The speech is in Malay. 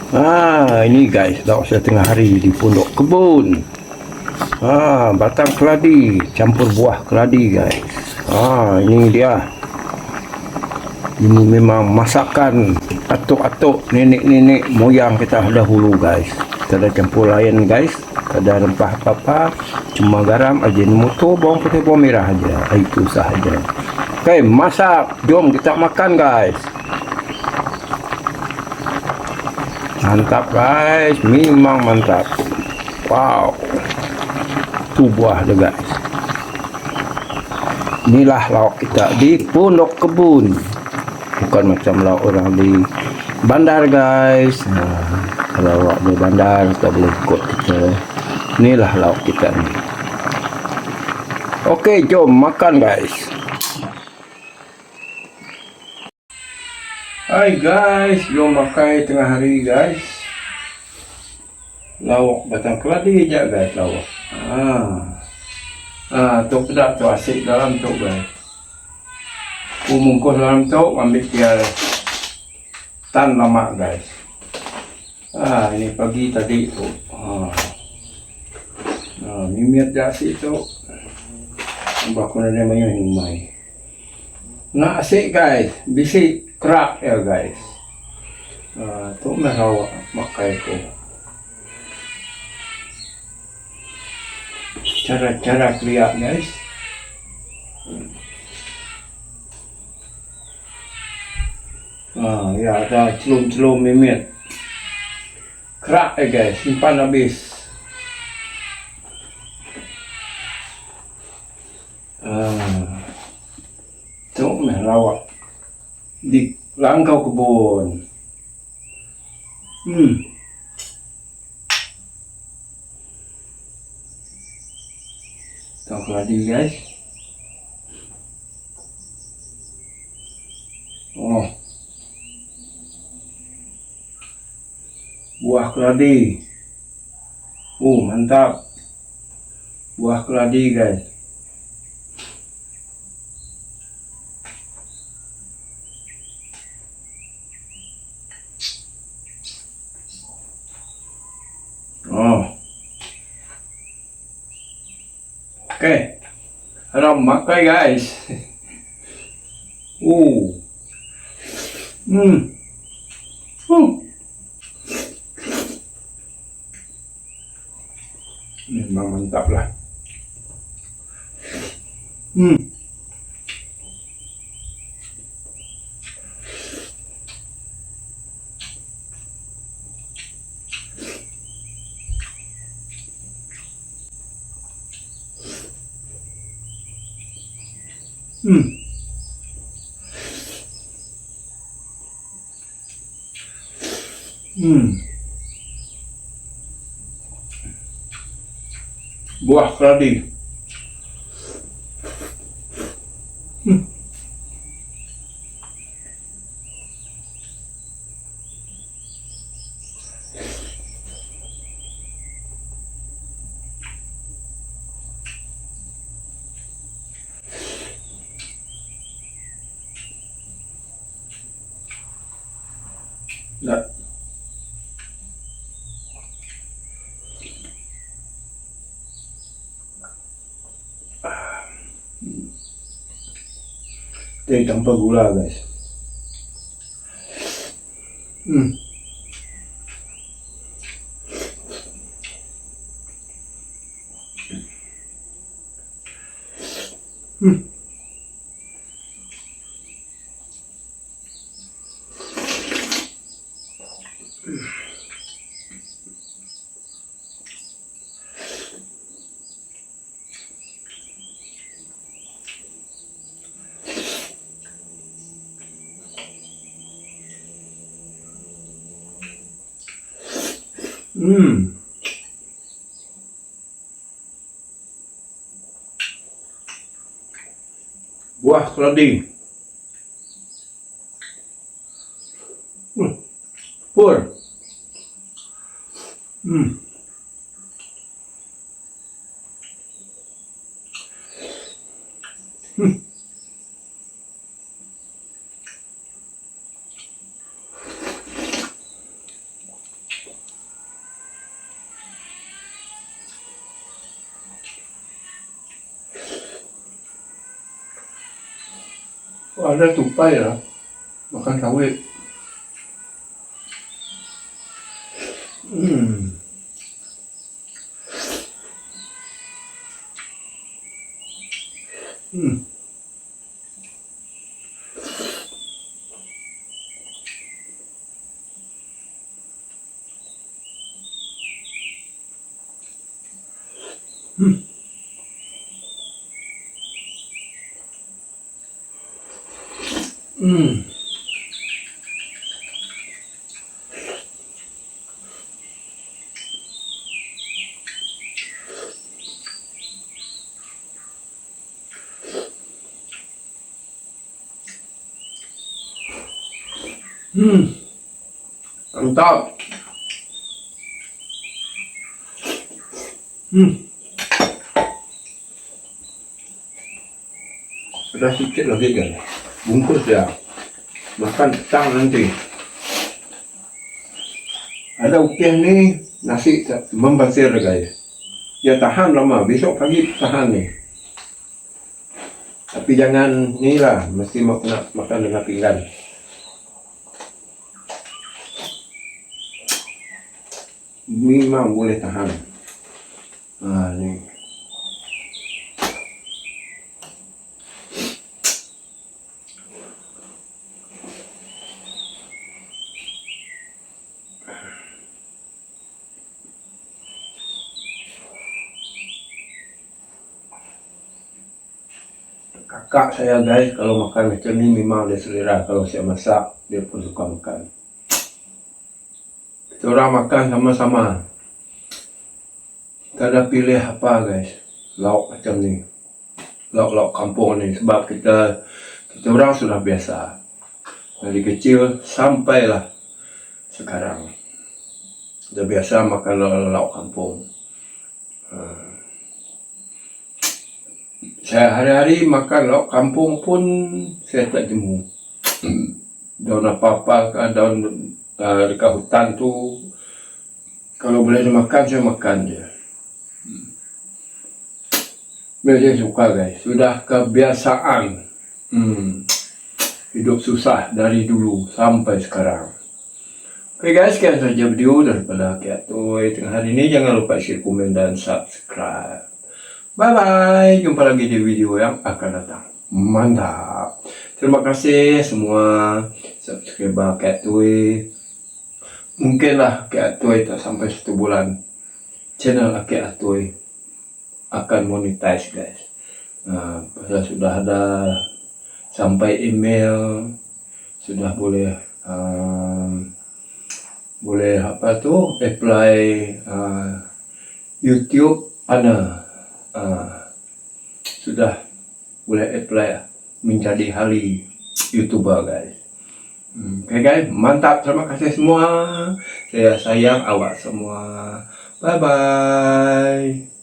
Ini guys, dah saya tengah hari di pondok kebun. Batang keladi campur buah keladi guys. Ini dia. Ini memang masakan atuk-atuk nenek-nenek moyang kita dahulu guys. Kita ada campur lain guys. Tak ada rempah apa-apa, cuma garam, ajinomoto, bawang putih, bawang merah aja. Itu sahaja. Okey, masak. Jom kita makan guys. Mantap guys, memang mantap. Wow, tu buah dia guys. Inilah lauk kita di pondok kebun, bukan macam lauk orang di bandar guys. Kalau lauk di bandar tak boleh ikut kita. Inilah lauk kita ni. Okey, jom makan guys. Hai guys, jom makan tengah hari guys. Lauk batang keladi je guys lauk. Tu pedak tu asyik dalam tu guys. Mungkus dalam tu ambil dia tan lama guys. Ini pagi tadi tu. Mimiat je asyik tu. Bakun ada banyak mai. Nak asyik guys, bisik kerak ya guys. Tu merah makai tu. Cara-cara kriak guys. Ya ada celum-celum mimit. Kerak guys, simpan habis. Tu merah di langkau kebun. Tahu keladi guys. Buah keladi. Mantap. Buah keladi guys. Okey, haram makan guys. Memang mantap lah. Buah keladi. Teh tanpa gula guys. Buah keladi. Pur. Oh, ada tupai lah. Makan sawit. Hmm. Hmm. Hmm. Hmm. Hmm. Mantap. Hmm. Ada sikit lagi kan. Bungkus dia. Makan petang nanti. Ada ukian ni nasi membasir guys. Dia tahan lama. Besok pagi tahan ni. Tapi jangan ni lah. Mesti makan dengan pinggan. Memang boleh tahan. Ni. Kakak saya guys, kalau makan macam ni memang dia selera. Kalau saya masak, dia pun suka makan. Kita orang makan sama-sama. Tak ada pilih apa guys. Lauk macam ni. Lauk-lauk kampung ni. Sebab kita orang sudah biasa. Dari kecil sampailah sekarang. Sudah biasa makan lauk kampung. Saya hari-hari makan lauk kampung pun saya tak jemu. Daun apa-apa, daun dekat hutan tu, kalau boleh dimakan, saya makan je. Saya suka guys, sudah kebiasaan. Hidup susah dari dulu sampai sekarang. Oke guys, sekian saja video daripada Kiatoy tengah hari ini. Jangan lupa share, komen, dan subscribe. Bye bye, jumpa lagi di video yang akan datang. Mantap. Terima kasih semua subscriber Kiatoy. Mungkinlah Kiatoy tak sampai 1 bulan channel Kiatoy akan monetize guys. Pasal sudah ada sampai email, sudah boleh apa tu, apply YouTube Partner. Sudah boleh apply menjadi ahli YouTuber guys. Oke guys, mantap. Terima kasih semua. Saya sayang awak semua. Bye bye.